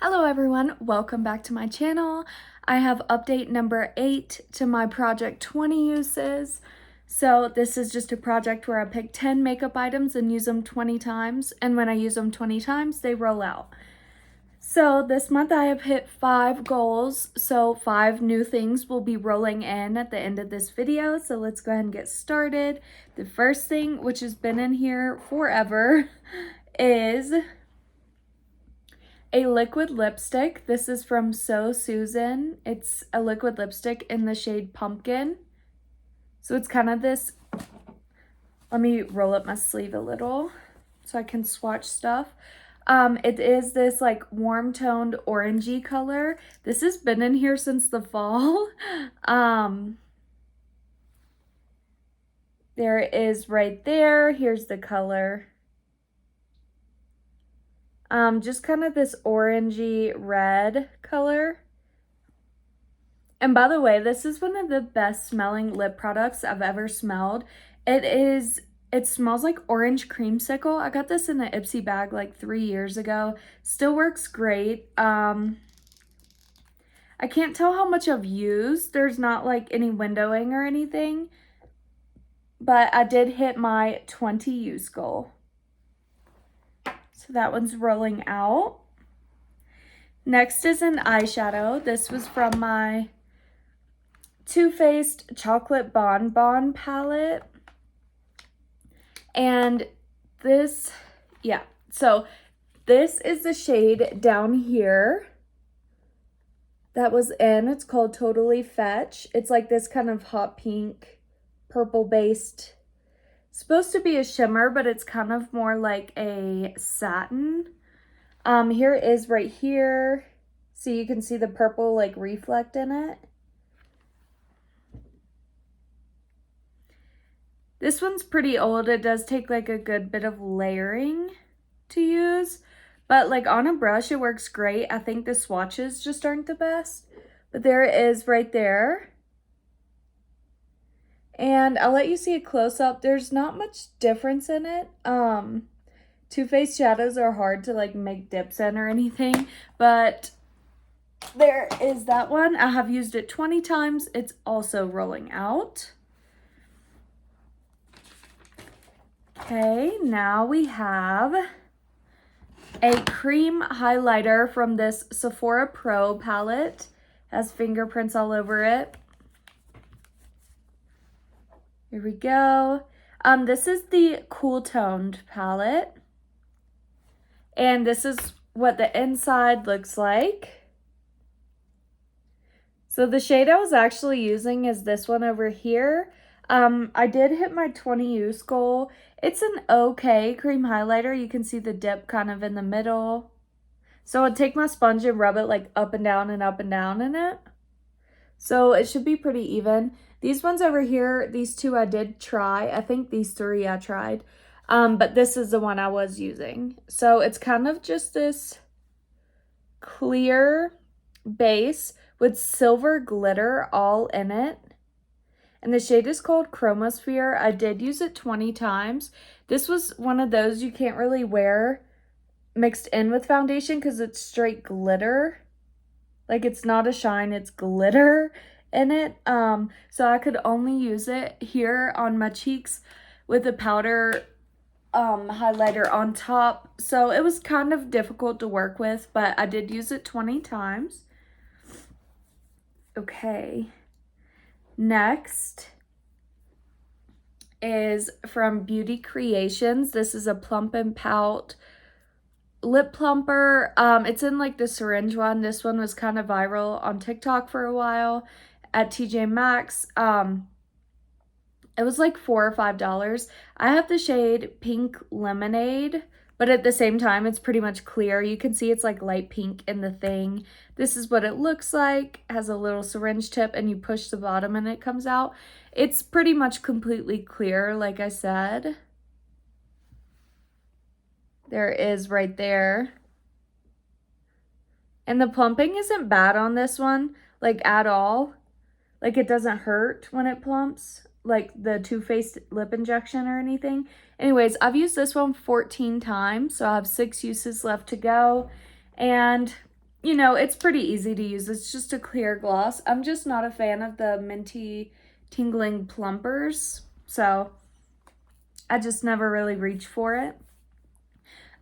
Hello everyone, welcome back to my channel. I have update number 8 to my project 20 uses. So this is just a project where I pick 10 makeup items and use them 20 times, and when I use them 20 times, they roll out. So this month I have hit 5 goals, so 5 new things will be rolling in at the end of this video. So let's go ahead and get started. The first thing, which has been in here forever, is a liquid lipstick. This is from So Susan. It's a liquid lipstick in the shade Pumpkin. So it's kind of this, let me roll up my sleeve a little so I can swatch stuff. It is this like warm toned orangey color. This has been in here since the fall. There it is right there. Here's the color. Just kind of this orangey red color. And by the way, this is one of the best smelling lip products I've ever smelled. It smells like orange creamsicle. I got this in an Ipsy bag like 3 years ago. Still works great. I can't tell how much I've used. There's not like any windowing or anything. But I did hit my 20 use goal. So that one's rolling out. Next is an eyeshadow. This was from my Too Faced Chocolate Bonbon palette. And this, so this is the shade down here that was in. It's called Totally Fetch. It's like this kind of hot pink, purple based. Supposed to be a shimmer, but it's kind of more like a satin. Here it is right here. So you can see the purple like reflect in it. This one's pretty old. It does take like a good bit of layering to use, but like on a brush, it works great. I think the swatches just aren't the best, but there it is right there. And I'll let you see a close-up. There's not much difference in it. Too Faced shadows are hard to like make dips in or anything, but there is that one. I have used it 20 times. It's also rolling out. Okay, now we have a cream highlighter from this Sephora Pro palette. Has fingerprints all over it. Here we go. This is the Cool Toned palette. And this is what the inside looks like. So the shade I was actually using is this one over here. I did hit my 20 use goal. It's an okay cream highlighter. You can see the dip kind of in the middle. So I'd take my sponge and rub it like up and down in it. So it should be pretty even. These ones over here, these two I did try. I think these 3 I tried. But this is the one I was using. So it's kind of just this clear base with silver glitter all in it. And the shade is called Chromosphere. I did use it 20 times. This was one of those you can't really wear mixed in with foundation because it's straight glitter. Like it's not a shine, it's glitter in it. So I could only use it here on my cheeks with a powder highlighter on top. So it was kind of difficult to work with, but I did use it 20 times. Okay. Next is from Beauty Creations. This is a Plump and Pout lip plumper. It's in like the syringe one. This one was kind of viral on TikTok for a while at TJ Maxx. It was like $4 or $5. I have the shade Pink Lemonade, but at the same time, it's pretty much clear. You can see it's like light pink in the thing. This is what it looks like. It has a little syringe tip and you push the bottom and it comes out. It's pretty much completely clear, like I said. There it is right there. And the plumping isn't bad on this one, like at all. Like it doesn't hurt when it plumps, like the Too Faced lip injection or anything. Anyways, I've used this one 14 times, so I have 6 uses left to go. And you know, it's pretty easy to use. It's just a clear gloss. I'm just not a fan of the minty tingling plumpers, so I just never really reach for it.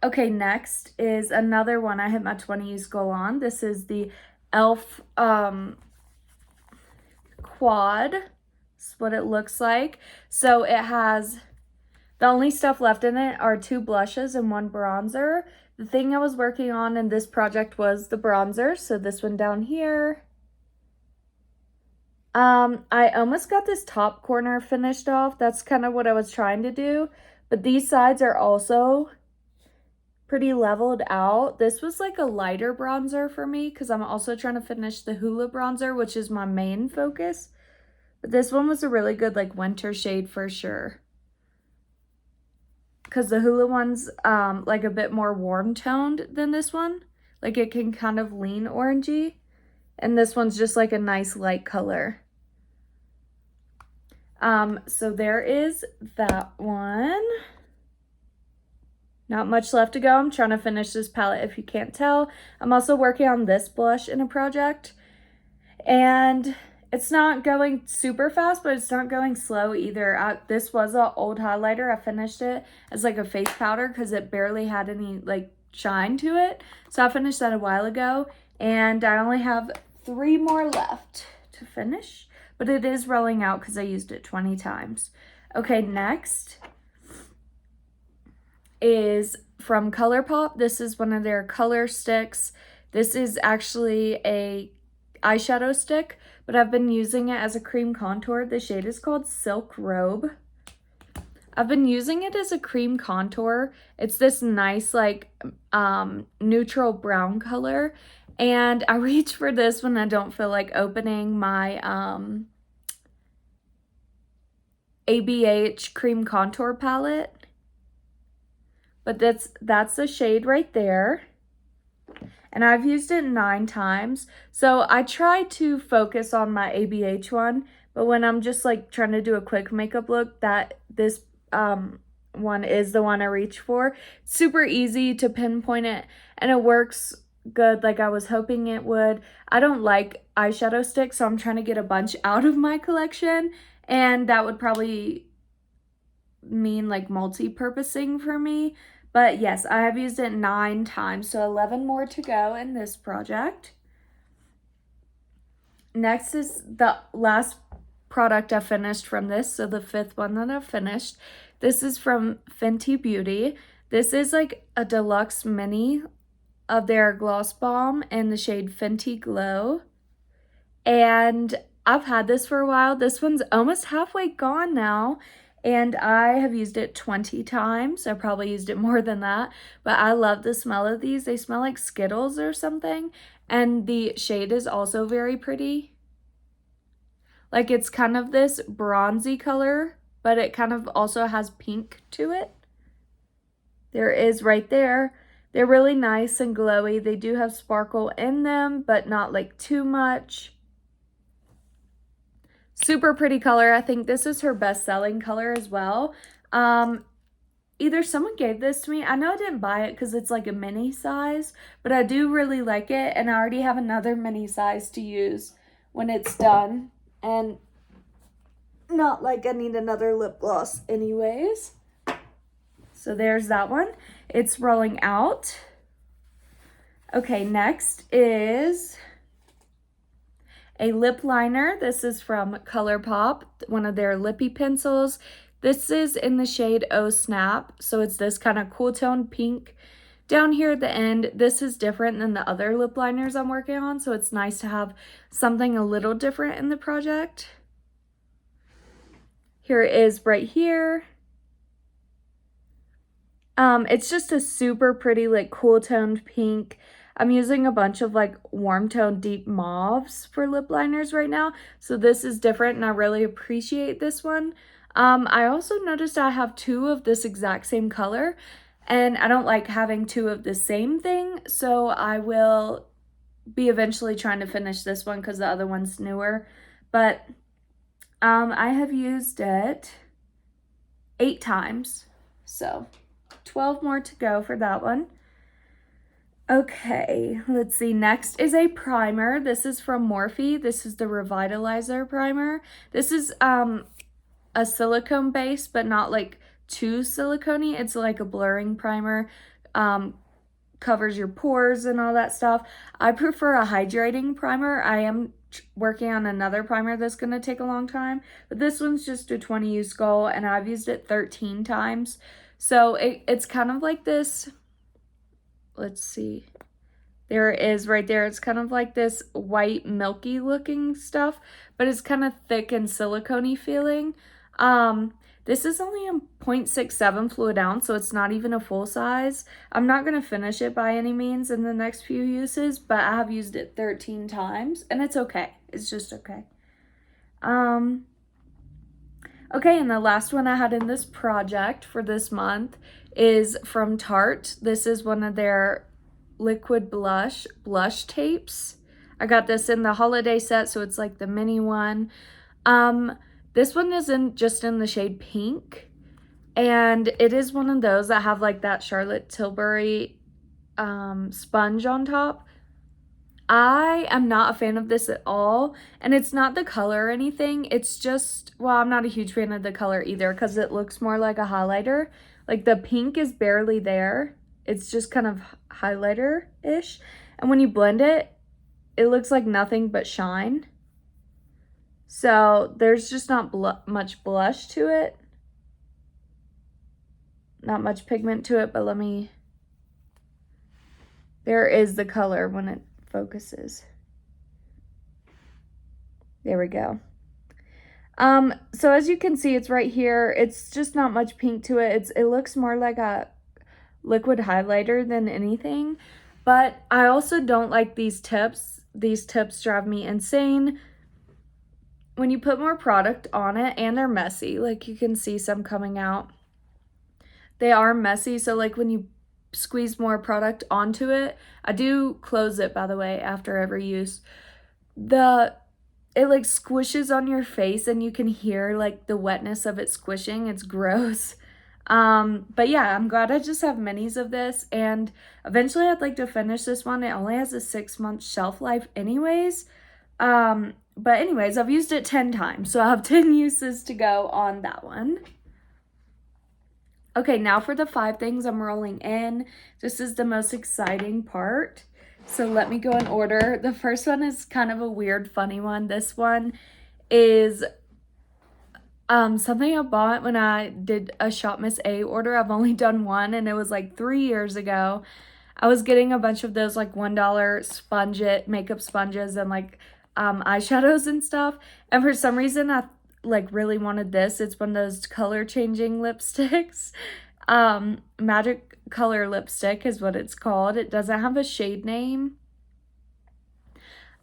Okay, next is another one I hit my 20 use goal on. This is the e.l.f. Quad. This is what it looks like. So it has, the only stuff left in it are 2 blushes and 1 bronzer. The thing I was working on in this project was the bronzer. So this one down here. I almost got this top corner finished off. That's kind of what I was trying to do. But these sides are also pretty leveled out. This was like a lighter bronzer for me because I'm also trying to finish the Hoola bronzer, which is my main focus. But this one was a really good like winter shade for sure. Because the Hoola one's like a bit more warm toned than this one. Like it can kind of lean orangey. And this one's just like a nice light color. So there is that one. Not much left to go. I'm trying to finish this palette if you can't tell. I'm also working on this blush in a project. And it's not going super fast, but it's not going slow either. This was an old highlighter. I finished it as like a face powder because it barely had any like shine to it. So I finished that a while ago. And I only have 3 more left to finish. But it is rolling out because I used it 20 times. Okay, next is from ColourPop. This is one of their color sticks. This is actually a eyeshadow stick, but I've been using it as a cream contour. The shade is called Silk Robe. I've been using it as a cream contour. It's this nice like neutral brown color. And I reach for this when I don't feel like opening my ABH cream contour palette. But that's the shade right there. And I've used it 9 times. So I try to focus on my ABH one. But when I'm just like trying to do a quick makeup look, this one is the one I reach for. It's super easy to pinpoint it. And it works good like I was hoping it would. I don't like eyeshadow sticks, so I'm trying to get a bunch out of my collection, and that would probably mean like multi-purposing for me. But yes, I have used it 9 times, so 11 more to go in this project. Next is the last product I finished from this, so the 5th one that I've finished. This is from Fenty Beauty. This is like a deluxe mini of their gloss bomb in the shade Fenty Glow. And I've had this for a while. This one's almost halfway gone now. And I have used it 20 times. I probably used it more than that. But I love the smell of these. They smell like Skittles or something. And the shade is also very pretty. Like it's kind of this bronzy color, but it kind of also has pink to it. There is right there. They're really nice and glowy. They do have sparkle in them, but not like too much. Super pretty color. I think this is her best-selling color as well. Either someone gave this to me. I know I didn't buy it because it's like a mini size, but I do really like it, and I already have another mini size to use when it's done. And not like I need another lip gloss anyways. So there's that one. It's rolling out. Okay, next is a lip liner. This is from ColourPop, one of their lippy pencils. This is in the shade Oh Snap. So it's this kind of cool tone pink. Down here at the end, this is different than the other lip liners I'm working on. So it's nice to have something a little different in the project. Here it is right here. It's just a super pretty, like, cool toned pink. I'm using a bunch of, like, warm toned deep mauves for lip liners right now. So this is different, and I really appreciate this one. I also noticed I have 2 of this exact same color, and I don't like having 2 of the same thing. So I will be eventually trying to finish this one because the other one's newer. But I have used it 8 times. So 12 more to go for that one. Okay, let's see. Next is a primer. This is from Morphe. This is the Revitalizer primer. This is a silicone base, but not like too silicone-y. It's like a blurring primer. Covers your pores and all that stuff. I prefer a hydrating primer. I am working on another primer that's going to take a long time, but this one's just a 20 use goal, and I've used it 13 times. So it's kind of like this. Let's see. There it is right there. It's kind of like this white milky looking stuff, but it's kind of thick and silicone-y feeling. This is only a 0.67 fluid ounce, so it's not even a full size. I'm not going to finish it by any means in the next few uses, but I have used it 13 times, and it's okay. It's just okay. Okay, and the last one I had in this project for this month is from Tarte. This is one of their liquid blush tapes. I got this in the holiday set, so it's like the mini one. This one is just in the shade pink, and it is one of those that have like that Charlotte Tilbury sponge on top. I am not a fan of this at all, and it's not the color or anything. It's just, well, I'm not a huge fan of the color either because it looks more like a highlighter. Like the pink is barely there. It's just kind of highlighter-ish. And when you blend it, it looks like nothing but shine. So there's just not much blush to it. Not much pigment to it, but there is the color when it focuses. There we go. So as you can see, it's right here. It's just not much pink to it. It looks more like a liquid highlighter than anything. But I also don't like these tips. These tips drive me insane. When you put more product on it, and they're messy, like you can see some coming out. They are messy, so like when you squeeze more product onto it, I do close it, by the way, after every use. It like squishes on your face and you can hear like the wetness of it squishing. It's gross. But yeah, I'm glad I just have minis of this, and eventually I'd like to finish this one. It only has a 6-month shelf life anyways. But anyways, I've used it 10 times, so I have 10 uses to go on that one. Okay, now for the 5 things I'm rolling in. This is the most exciting part. So let me go in order. The first one is kind of a weird, funny one. This one is something I bought when I did a Shop Miss A order. I've only done one, and it was like 3 years ago. I was getting a bunch of those like $1 makeup sponges and like eyeshadows and stuff. And for some reason, I like really wanted this. It's one of those color changing lipsticks. Magic Color Lipstick is what it's called. It doesn't have a shade name.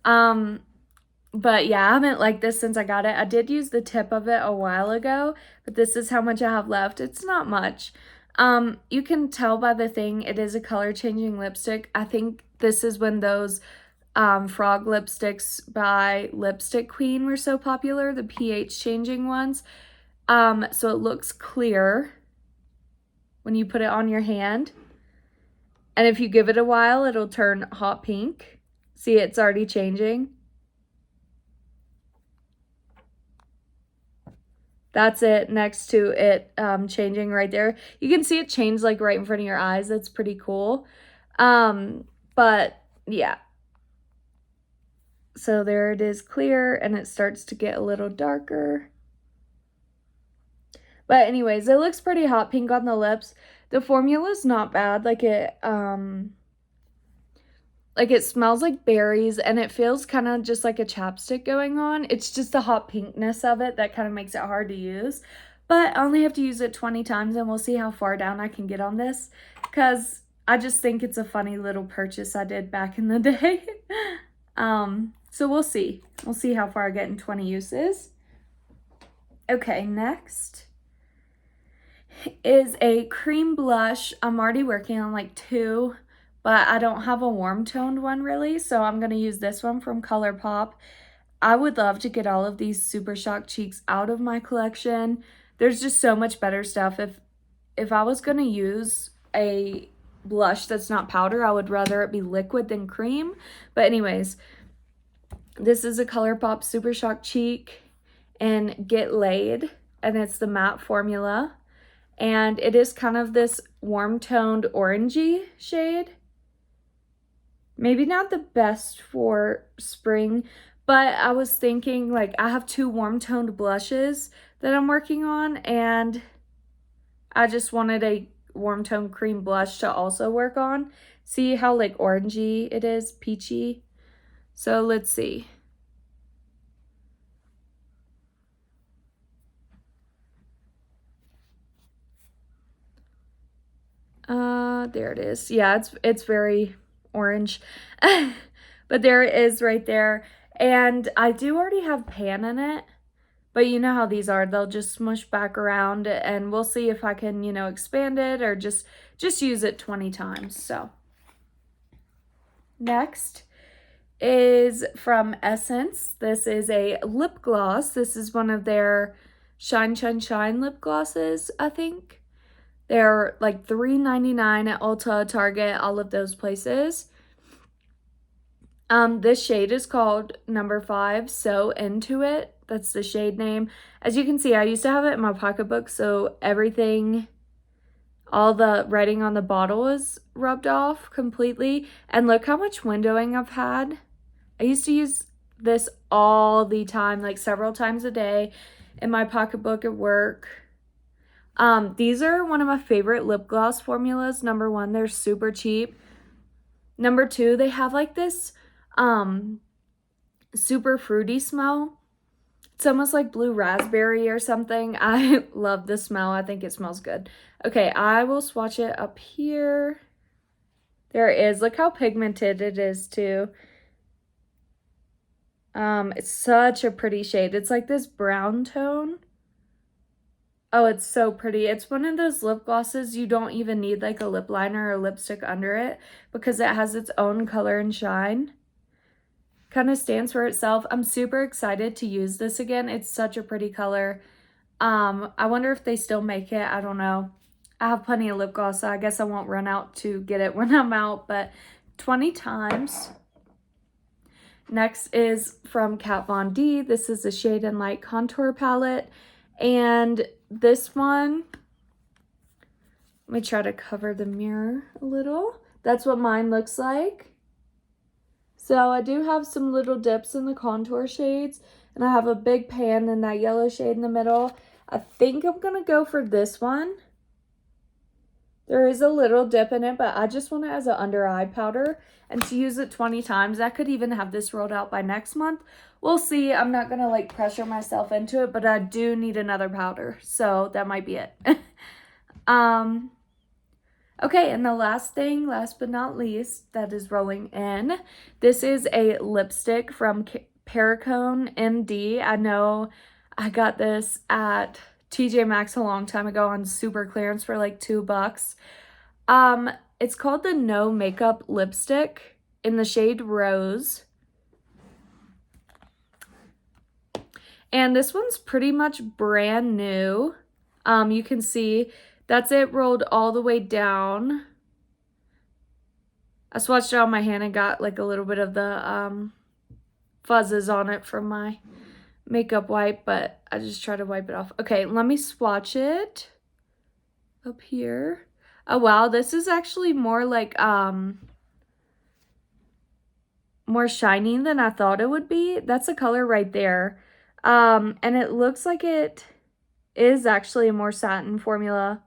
But yeah, I haven't liked this since I got it. I did use the tip of it a while ago, but this is how much I have left. It's not much. You can tell by the thing, it is a color changing lipstick. I think this is when those frog lipsticks by Lipstick Queen were so popular, the pH changing ones. So it looks clear when you put it on your hand. And if you give it a while, it'll turn hot pink. See, it's already changing. That's it next to it changing right there. You can see it change like right in front of your eyes. That's pretty cool. But yeah. So there it is clear, and it starts to get a little darker. But anyways, it looks pretty hot pink on the lips. The formula is not bad. Like it smells like berries, and it feels kind of just like a chapstick going on. It's just the hot pinkness of it that kind of makes it hard to use. But I only have to use it 20 times, and we'll see how far down I can get on this, because I just think it's a funny little purchase I did back in the day. So we'll see. We'll see how far I get in 20 uses. Okay, next is a cream blush. I'm already working on like 2, but I don't have a warm toned one really, so I'm going to use this one from ColourPop. I would love to get all of these Super Shock cheeks out of my collection. There's just so much better stuff. If I was going to use a blush that's not powder. I would rather it be liquid than cream. But anyways, this is a ColourPop Super Shock Cheek in Get Laid, and it's the matte formula. And it is kind of this warm-toned orangey shade. Maybe not the best for spring, but I was thinking, like, I have 2 warm-toned blushes that I'm working on, and I just wanted a warm-toned cream blush to also work on. See how, like, orangey it is, peachy? So let's see. There it is. Yeah, it's very orange. But there it is right there. And I do already have pan in it. But you know how these are. They'll just smush back around, and we'll see if I can, you know, expand it or just use it 20 times. So next is from Essence. This is a lip gloss. This is one of their Shine Shine Shine lip glosses, I think. They're like $3.99 at Ulta, Target, all of those places. This shade is called number 5, So Into It. That's the shade name. As you can see, I used to have it in my pocketbook, so everything, all the writing on the bottle is rubbed off completely. And look how much windowing I've had. I used to use this all the time, like several times a day in my pocketbook at work. These are one of my favorite lip gloss formulas. Number 1, they're super cheap. Number 2, they have like this super fruity smell. It's almost like blue raspberry or something. I love the smell. I think it smells good. Okay, I will swatch it up here. There it is. Look how pigmented it is too. It's such a pretty shade. It's like this brown tone. Oh, it's so pretty. It's one of those lip glosses you don't even need like a lip liner or lipstick under it because it has its own color and shine. Kind of stands for itself. I'm super excited to use this again. It's such a pretty color. I wonder if they still make it. I don't know. I have plenty of lip gloss, so I guess I won't run out to get it when I'm out, but 20 times. Next is from Kat Von D. This is a Shade and Light contour palette. And this one, let me try to cover the mirror a little. That's what mine looks like. So I do have some little dips in the contour shades, and I have a big pan in that yellow shade in the middle. I think I'm going to go for this one. There is a little dip in it, but I just want it as an under eye powder and to use it 20 times. I could even have this rolled out by next month. We'll see. I'm not going to like pressure myself into it, but I do need another powder. So that might be it. Okay, and the last thing, last but not least, that is rolling in. This is a lipstick from Perricone MD. I know I got this at TJ Maxx a long time ago on super clearance for like $2. It's called the No Makeup Lipstick in the shade Rose. And this one's pretty much brand new. You can see that's it rolled all the way down. I swatched it on my hand and got like a little bit of the fuzzes on it from my makeup wipe, but I just try to wipe it off. Okay, let me swatch it up here. Oh wow, this is actually more like more shiny than I thought it would be. That's the color right there. And it looks like it is actually a more satin formula.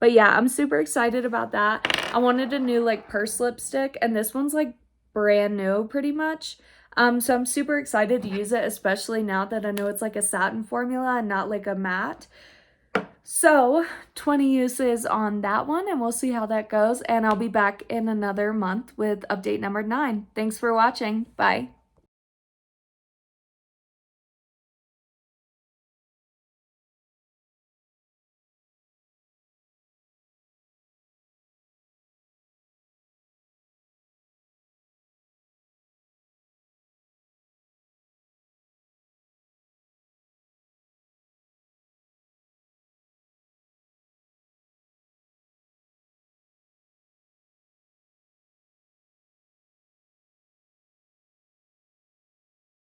But yeah, I'm super excited about that. I wanted a new like purse lipstick, and this one's like brand new pretty much. So I'm super excited to use it, especially now that I know it's like a satin formula and not like a matte. So 20 uses on that one, and we'll see how that goes. And I'll be back in another month with update number 9. Thanks for watching. Bye.